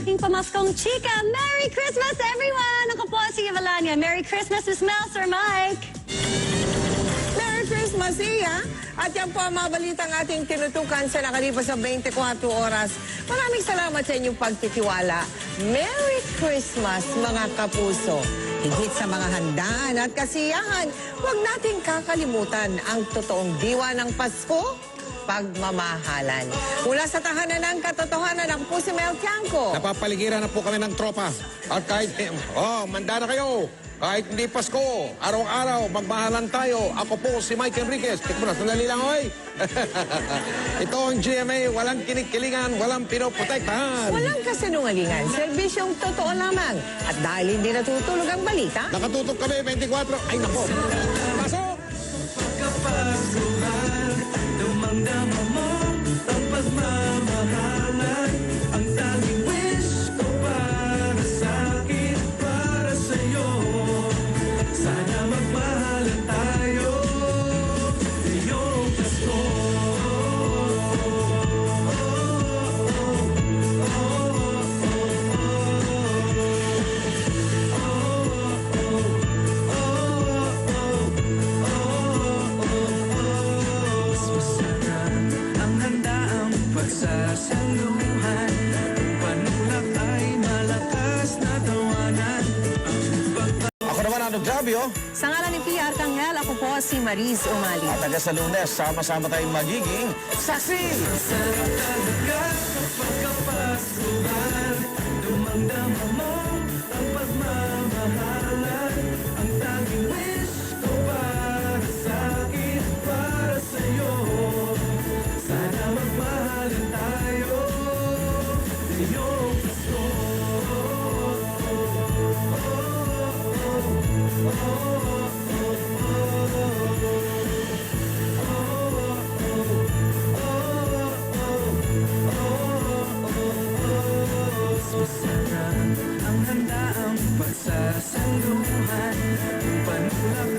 Ating pamaskong chika, Merry Christmas everyone! Ako po si Evalania. Merry Christmas, Miss Mel, Sir Mike. Merry Christmas, Iya! At yan po ang mga balitang ating tinutukan sa nakalipas sa 24 oras. Maraming salamat sa inyong pagtitiwala. Merry Christmas, mga kapuso! Higit sa mga handaan at kasiyahan, huwag nating kakalimutan ang totoong diwa ng Pasko, pagmamahalan. Mula sa tahanan ng katotohanan, ako po si Mel Tiangco. Napapaligiran na po kami ng tropa. At kahit, manda na kayo. Kahit hindi Pasko, araw-araw, magmahalan tayo. Ako po si Mike Enriquez. Tikmo na, sandali lang, oy. Ito ang GMA, walang kinikkilingan, walang pinoprotektahan. Walang kasinungalingan, serbisyong totoo lamang. At dahil hindi natutulog ang balita, Nakatutok kami, 24. Ay, nako. Pasok! Damang-dama mo ang pagmamahalan. Ang tanging wish ko para sa'kin, para sa'yo. Sana magmahalan tayo ngayong Pasko. Pagsasangluhan, panulak ay malakas na tawanan. Ako naman ang Gabio. Sa ngalan ni P. Arcangel, ako po si Mariz Umali. At hanggang sa Lunes, sama-sama tayong magiging saksi! Sarap talaga kapag kapasuhan, dumang-dama mo ang pagmamahalan. Ang tanging wish ko para sa'kin, para sa'yo. Sana magmahalan tayo ngayong Pasko. Masarap ang handaang pagsasangluhan, panulak